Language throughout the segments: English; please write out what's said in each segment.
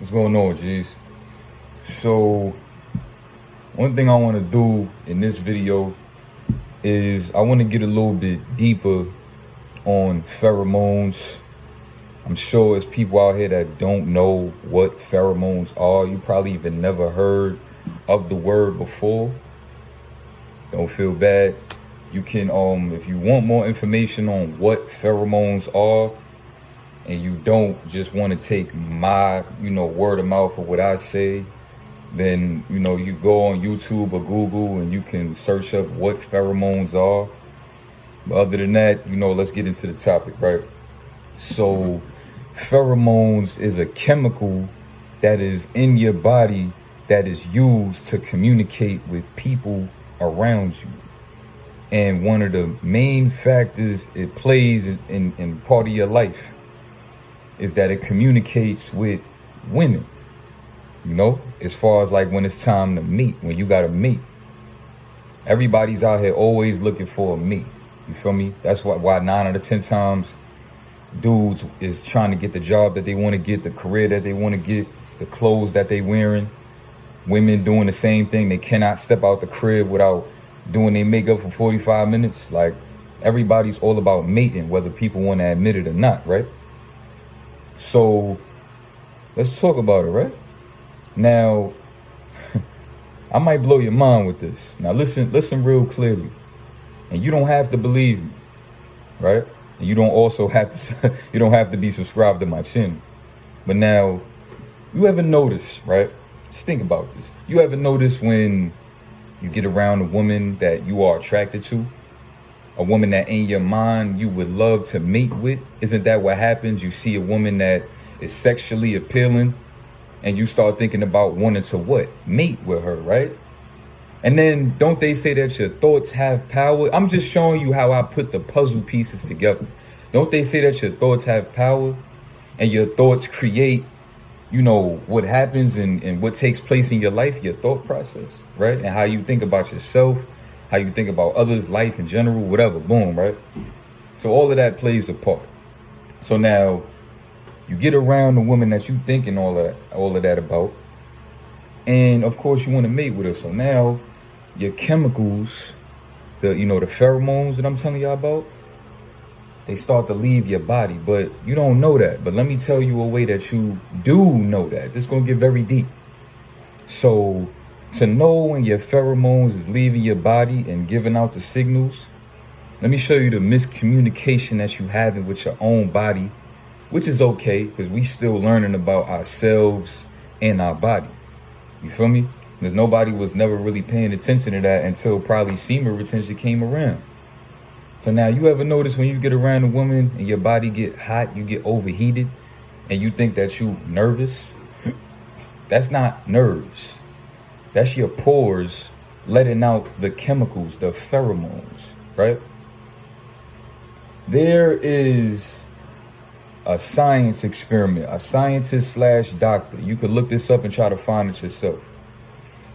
What's going on, G's? So, one thing I want to do in this video is I want to get a little bit deeper on pheromones. I'm sure there's people out here that don't know what pheromones are. You probably even never heard of the word before. Don't feel bad. You can, if you want more information on what pheromones are, and you don't just want to take my, word of mouth for what I say, then, you go on YouTube or Google and you can search up what pheromones are. But other than that, let's get into the topic, right? So, pheromones is a chemical that is in your body that is used to communicate with people around you. And one of the main factors it plays in part of your life is that it communicates with women, as far as like when it's time to mate, when you got to mate. Everybody's out here always looking for a mate. You feel me? That's why 9 out of 10 times dudes is trying to get the job that they want to get, the career that they want to get, the clothes that they wearing. Women doing the same thing. They cannot step out the crib without doing their makeup for 45 minutes. Like, everybody's all about mating, whether people want to admit it or not, right? So, let's talk about it, right? Now, I might blow your mind with this. Now, listen real clearly. And you don't have to believe me, right? And you don't also have to, you don't have to be subscribed to my channel. But now, you ever notice, right? Just think about this. You ever notice when you get around a woman that you are attracted to? A woman that in your mind you would love to mate with? Isn't that what happens? You see a woman that is sexually appealing and you start thinking about wanting to what? Mate with her, right? And then don't they say that your thoughts have power? I'm just showing you how I put the puzzle pieces together. Don't they say that your thoughts have power and your thoughts create, what happens and what takes place in your life, your thought process, right? And how you think about yourself, how you think about others, life in general, whatever, boom, right? So all of that plays a part. So now you get around the woman that you thinking all of that about, and of course you want to mate with her. So now your chemicals, the pheromones that I'm telling y'all about, they start to leave your body, but you don't know that. But let me tell you a way that you do know that. This is gonna get very deep. So to know when your pheromones is leaving your body and giving out the signals, let me show you the miscommunication that you having with your own body, which is okay because we still learning about ourselves and our body. You feel me? Because nobody was never really paying attention to that until probably semen retention came around. So now you ever notice when you get around a woman and your body get hot, you get overheated, and you think that you nervous? That's not nerves. That's your pores letting out the chemicals, the pheromones, right? There is a science experiment, a scientist / doctor. You could look this up and try to find it yourself.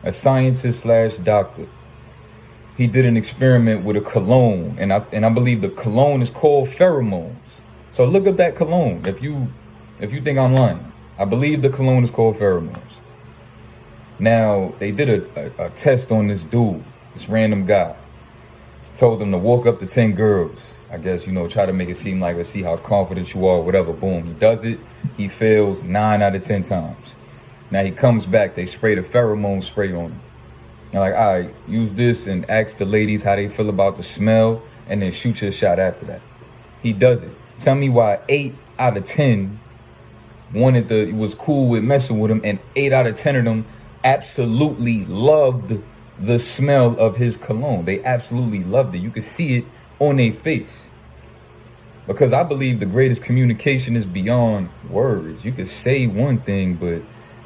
A scientist / doctor. He did an experiment with a cologne, and I believe the cologne is called pheromones. So look up that cologne if you think I'm lying. I believe the cologne is called pheromones. Now, they did a test on this dude, this random guy. Told him to walk up to 10 girls. I guess, try to make it seem like, let's see how confident you are, whatever. Boom, he does it. He fails 9 out of 10 times. Now he comes back. They spray the pheromone spray on him. They're like, all right, use this and ask the ladies how they feel about the smell and then shoot your shot after that. He does it. Tell me why 8 out of 10 was cool with messing with him, and 8 out of 10 of them absolutely loved the smell of his cologne. They absolutely loved it. You could see it on their face. Because I believe the greatest communication is beyond words. You could say one thing, but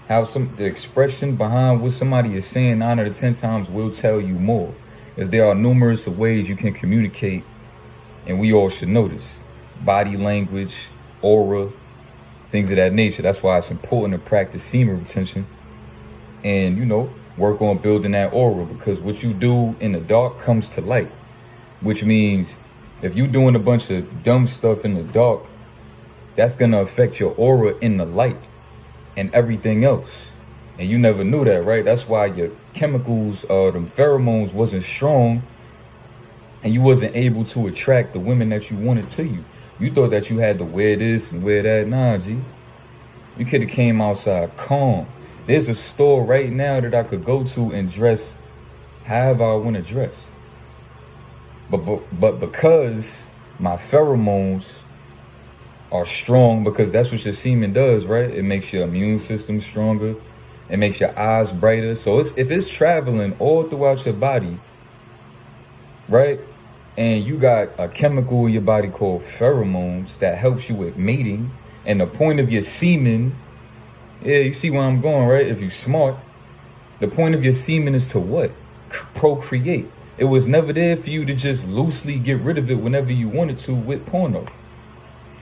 how the expression behind what somebody is saying 9 out of 10 times will tell you more. Because there are numerous ways you can communicate, and we all should know this. Body language, aura, things of that nature. That's why it's important to practice semen retention and, work on building that aura, because what you do in the dark comes to light, which means if you're doing a bunch of dumb stuff in the dark, that's going to affect your aura in the light. and everything else. And you never knew that, right? That's why your chemicals, them pheromones wasn't strong, and you wasn't able to attract the women that you wanted to you. You thought that you had to wear this and wear that. Nah, G. You could have came outside calm. There's a store right now that I could go to and dress however I want to dress. But because my pheromones are strong, because that's what your semen does, right? It makes your immune system stronger. It makes your eyes brighter. So if it's traveling all throughout your body, right? And you got a chemical in your body called pheromones that helps you with mating. And the point of your semen, yeah, you see where I'm going, right? If you're smart, the point of your semen is to what? Procreate. It was never there for you to just loosely get rid of it whenever you wanted to with porno.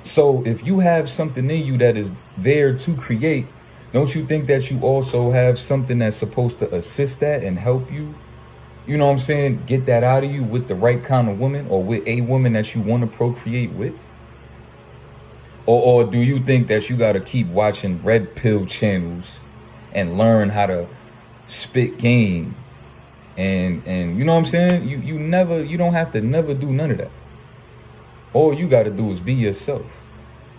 So if you have something in you that is there to create, don't you think that you also have something that's supposed to assist that and help you, you know what I'm saying, get that out of you with the right kind of woman, or with a woman that you want to procreate with? Or do you think that you got to keep watching red pill channels and learn how to spit game? And you know what I'm saying? You don't have to never do none of that. All you got to do is be yourself.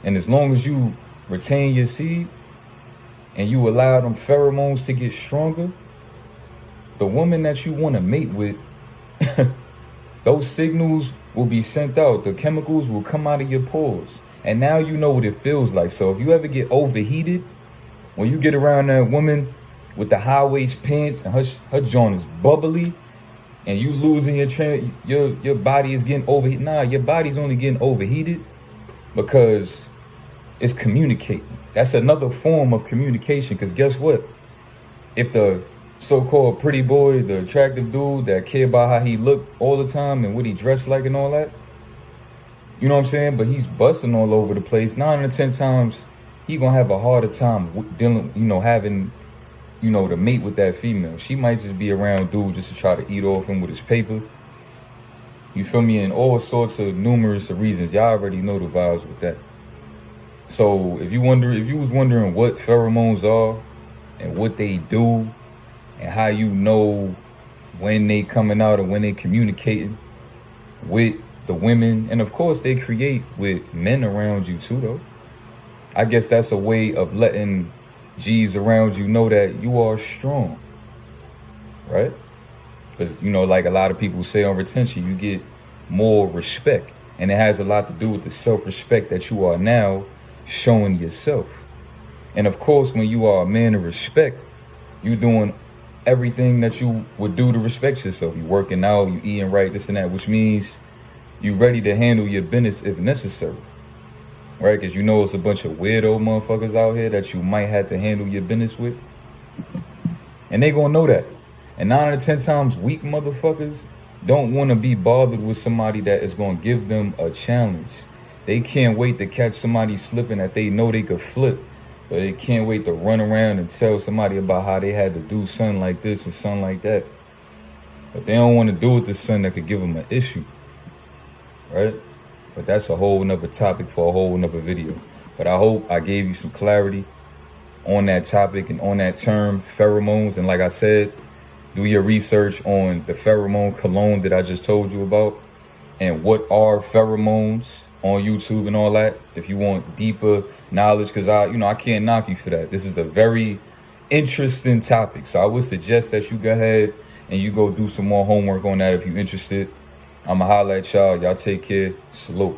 And as long as you retain your seed and you allow them pheromones to get stronger, the woman that you want to mate with, those signals will be sent out. The chemicals will come out of your pores. And now you know what it feels like. So if you ever get overheated, when you get around that woman with the high waist pants and her joint is bubbly, and you losing your body is getting overheated. Nah, your body's only getting overheated because it's communicating. That's another form of communication. Because guess what? If the so-called pretty boy, the attractive dude that care about how he looked all the time and what he dressed like and all that, you know what I'm saying? But he's busting all over the place. 9 out of 10 times, he gonna have a harder time dealing, having, to mate with that female. She might just be around dude just to try to eat off him with his paper. You feel me? And all sorts of numerous reasons. Y'all already know the vibes with that. So if you was wondering what pheromones are and what they do and how you know when they coming out and when they communicating with the women, and of course they create with men around you too, though. I guess that's a way of letting G's around you know that you are strong, right? Because, like a lot of people say on retention, you get more respect. And it has a lot to do with the self-respect that you are now showing yourself. And of course, when you are a man of respect, you doing everything that you would do to respect yourself. You working out, you eating right, this and that, which means you ready to handle your business if necessary. Right? Because it's a bunch of weirdo motherfuckers out here that you might have to handle your business with. And they gonna know that. And 9 out of 10 times, weak motherfuckers don't want to be bothered with somebody that is gonna give them a challenge. They can't wait to catch somebody slipping that they know they could flip. But they can't wait to run around and tell somebody about how they had to do something like this and something like that. But they don't want to do it to something that could give them an issue. Right? But that's a whole nother topic for a whole nother video. But I hope I gave you some clarity on that topic and on that term, pheromones. And like I said, do your research on the pheromone cologne that I just told you about. And what are pheromones on YouTube and all that. If you want deeper knowledge, because I can't knock you for that. This is a very interesting topic. So I would suggest that you go ahead and you go do some more homework on that if you're interested. I'ma holla at y'all. Y'all take care. Salute.